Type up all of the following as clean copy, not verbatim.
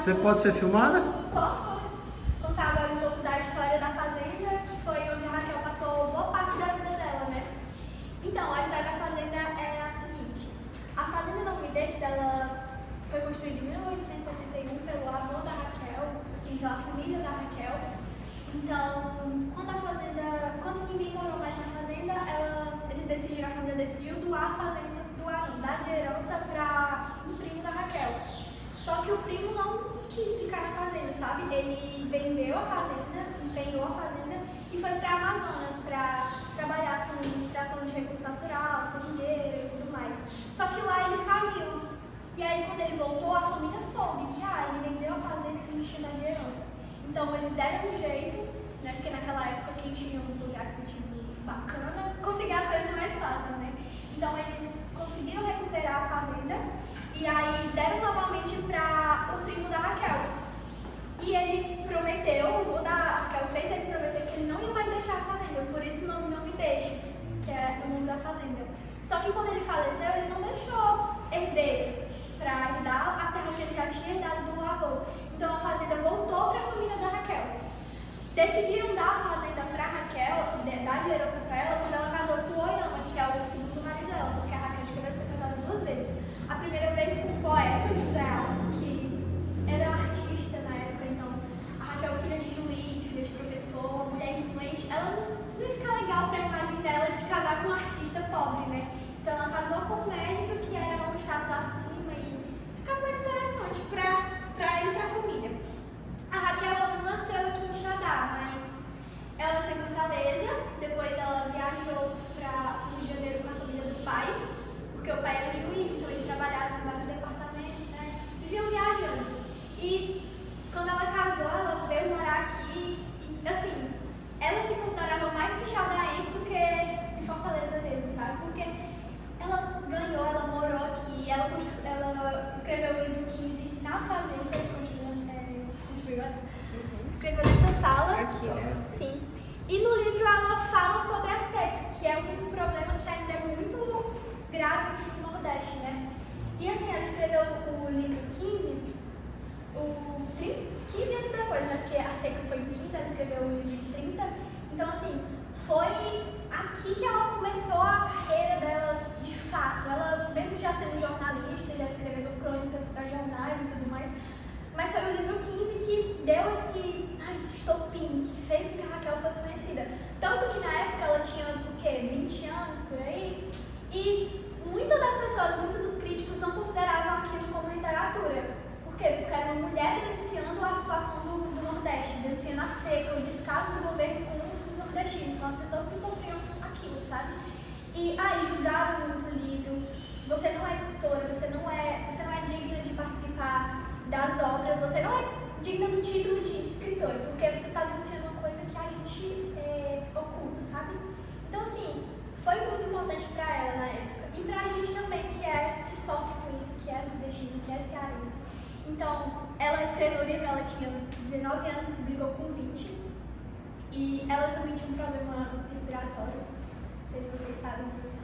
Você pode ser filmada? Posso contar agora um pouco da história da fazenda, que foi onde a Raquel passou boa parte da vida dela, né? Então, a história da fazenda é a seguinte. A fazenda da Umidestes, ela foi construída em 1871 pelo avô da Raquel, assim, pela família da Raquel. Então, quando ninguém morou mais na fazenda, a família decidiu doar a fazenda, dar de herança para um primo da Raquel. Só que o primo não quis ficar na fazenda, sabe? Ele vendeu a fazenda, empenhou a fazenda e foi para Amazonas para trabalhar com extração de recurso natural, seringueira e tudo mais. Só que lá ele faliu. E aí, quando ele voltou, a família soube que ele vendeu a fazenda que tinha de herança. Então, eles deram um jeito, né? Porque naquela época, quem tinha um lugar aquisitivo bacana conseguia as coisas mais fáceis, né? Então, eles conseguiram recuperar a fazenda e aí deram novamente para o primo da Raquel. E ele prometeu, o avô da Raquel fez ele prometer que ele não ia mais deixar a fazenda, por isso o nome Não Me Deixes, que é o nome da fazenda. Só que quando ele faleceu, ele não deixou herdeiros para herdar a terra que ele já tinha herdado do avô. Então a fazenda voltou para a família da Raquel. Decidiram dar a fazenda para a Raquel, dar de herança para ela, quando ela casou com o Oyama, que é o segundo marido dela, porque a Raquel chegou a ser casada 2 vezes. A primeira vez com o poeta José Alto, que era um artista na época, então a Raquel, filha de juiz, filha de professor, mulher influente, ela não ia ficar legal para a imagem dela de casar com um artista pobre, né? Então ela casou com um médico que era um status acima e ficava muito interessante para ele e para a família. A Raquel não nasceu aqui em Xadá, mas ela nasceu em Fortaleza, depois ela viajou para o Rio de Janeiro com a família do pai, porque o pai era juiz, então ele trabalhava em vários departamentos, né? Viviam viajando. E quando ela casou, ela veio morar aqui e, assim, ela se considerava mais quixadaense do que de Fortaleza mesmo, sabe? Porque ela ganhou, ela morou aqui, ela escreveu o livro 15 na fazenda, escreveu nessa sala. Aqui, né? Sim. E no livro ela fala sobre a seca, que é um problema que ainda é muito grave aqui no Nordeste, né? E assim, ela escreveu o livro 15, 15 anos depois, né? Porque a seca foi em 15, ela escreveu o livro em 30. Então, assim, foi aqui que ela começou a carreira dela de fato. Ela, mesmo já sendo jornalista, já escrevendo crônicas para jornais e tudo mais, mas foi o livro 15 que deu esse estopim, que fez com que a Raquel fosse conhecida. Tanto que na época ela tinha, 20 anos por aí, e muitas das pessoas, muitos dos críticos não consideravam aquilo como literatura. Por quê? Porque era uma mulher denunciando a situação do Nordeste, denunciando a seca, o descaso do governo com os nordestinos, com as pessoas que sofriam aquilo, sabe? E julgaram muito o livro. Você não é escritora, você não é digna de participar das obras, você não é digna do título de escritora, porque você está denunciando uma coisa que a gente oculta, sabe? Então, assim, foi muito importante para ela na época. E pra gente também, que sofre com isso, que é nordestino, que é cearense. Então, ela escreveu o livro, ela tinha 19 anos, publicou com 20. E ela também tinha um problema respiratório. Não sei se vocês sabem disso.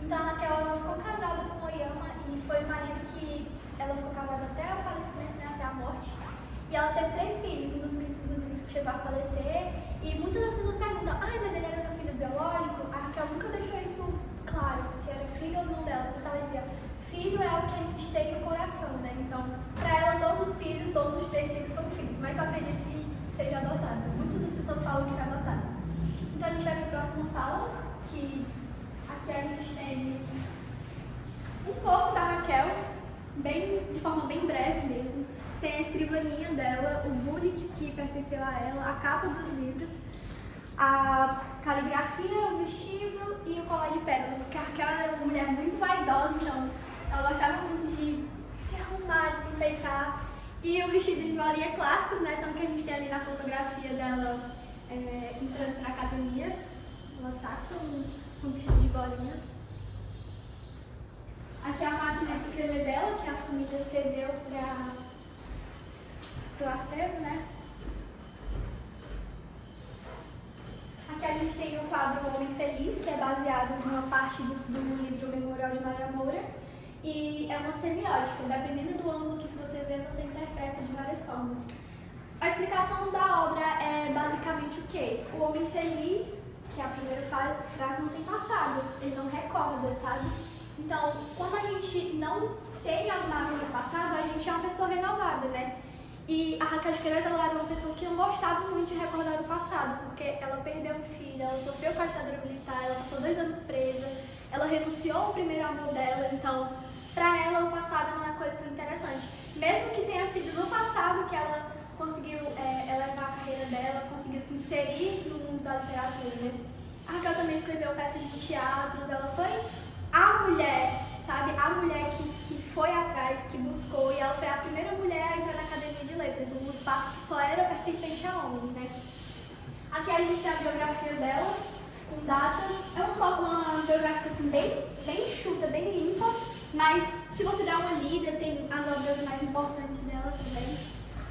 Então, a Raquel, ela ficou casada com o Oyama e foi o marido que ela ficou casada até o falecimento, né, até a morte. E ela teve 3 filhos, um dos filhos, inclusive, chegou a falecer. E muitas das pessoas perguntam, mas ele era seu filho biológico? A Raquel nunca deixou isso claro, se era filho ou não dela, porque ela dizia, filho é o que a gente tem no coração, né? Então, pra ela, todos os 3 filhos são filhos, mas eu acredito que seja adotada. Muitas das pessoas falam que foi adotada. Então, a gente vai para a próxima sala, que aqui a gente tem um pouco da Raquel, de forma bem breve mesmo. Tem a escrivaninha dela, o bule que pertenceu a ela, a capa dos livros, a caligrafia, o vestido e o colar de pérolas, porque a Raquel era uma mulher muito vaidosa, então ela gostava muito de se arrumar, de se enfeitar. E o vestido de bolinha clássicos, né? Tanto que a gente tem ali na fotografia dela entrando para a academia, ela tá com um vestido de bolinhas. Aqui é a máquina de escrever dela, que a família cedeu para o acervo, né? Aqui a gente tem o quadro Homem Feliz, que é baseado numa parte do livro Memorial de Maria Moura. e é uma semiótica, dependendo do ângulo que você vê, você interpreta de várias formas. A explicação da obra é basicamente o quê? O homem feliz, que é a primeira frase, não tem passado, ele não recorda, sabe? Então, quando a gente não tem as mágoas do passado, a gente é uma pessoa renovada, né? E a Raquel de Queiroz, ela era uma pessoa que não gostava muito de recordar do passado, porque ela perdeu um filho, ela sofreu com a ditadura militar, ela passou 2 anos presa, ela renunciou ao primeiro amor dela, então, para ela, o passado não é coisa tão interessante. Mesmo que tenha sido no passado que ela conseguiu elevar a carreira dela, conseguiu se inserir no mundo da literatura, né? A Raquel também escreveu peças de teatros, ela foi a mulher, sabe? A mulher que foi atrás, que buscou, e ela foi a primeira mulher a entrar na Academia de Letras, um espaço que só era pertencente a homens, né? Aqui a gente tem a biografia dela, com datas. É uma biografia assim, bem enxuta, bem limpa, mas se você der uma lida, tem as obras mais importantes dela também.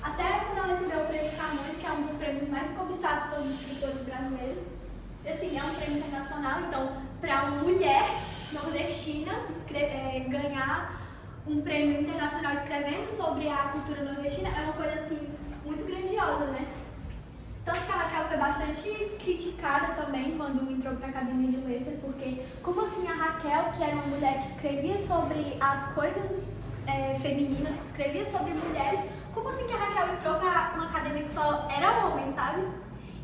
Até quando ela recebeu o Prêmio Camões, que é um dos prêmios mais cobiçados pelos escritores brasileiros. Assim, é um prêmio internacional, então, para uma mulher nordestina ganhar um prêmio internacional escrevendo sobre a cultura nordestina é uma coisa, assim, muito grandiosa, né? Tanto que a Raquel foi bastante criticada também quando entrou para a Academia de Letras, porque como assim a Raquel, que era uma mulher que escrevia sobre as coisas femininas, que escrevia sobre mulheres, como assim que a Raquel entrou para uma academia que só era homem, sabe?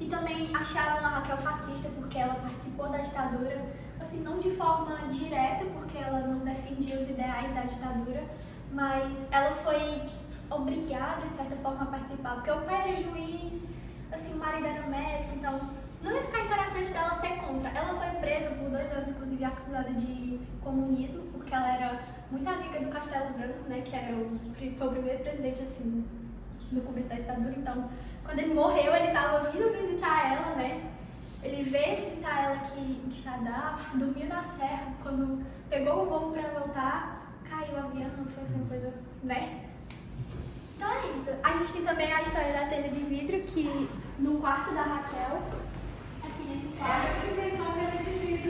E também achavam a Raquel fascista porque ela participou da ditadura, assim, não de forma direta, porque ela não defendia os ideais da ditadura, mas ela foi obrigada, de certa forma, a participar, porque o pai era juiz, assim, o marido era médico, então não ia ficar interessante dela ser contra. Ela foi presa por 2 anos, inclusive acusada de comunismo, porque ela era muito amiga do Castelo Branco, né, que foi o primeiro presidente, assim, no começo da ditadura. Então, quando ele morreu, ele estava vindo visitar ela, né, ele veio visitar ela aqui em Xadá, dormiu na serra, quando pegou o voo para voltar, caiu o avião, foi assim, uma coisa, né? Então é isso. A gente tem também a história da telha de vidro, que no quarto da Raquel, aqui nesse quarto,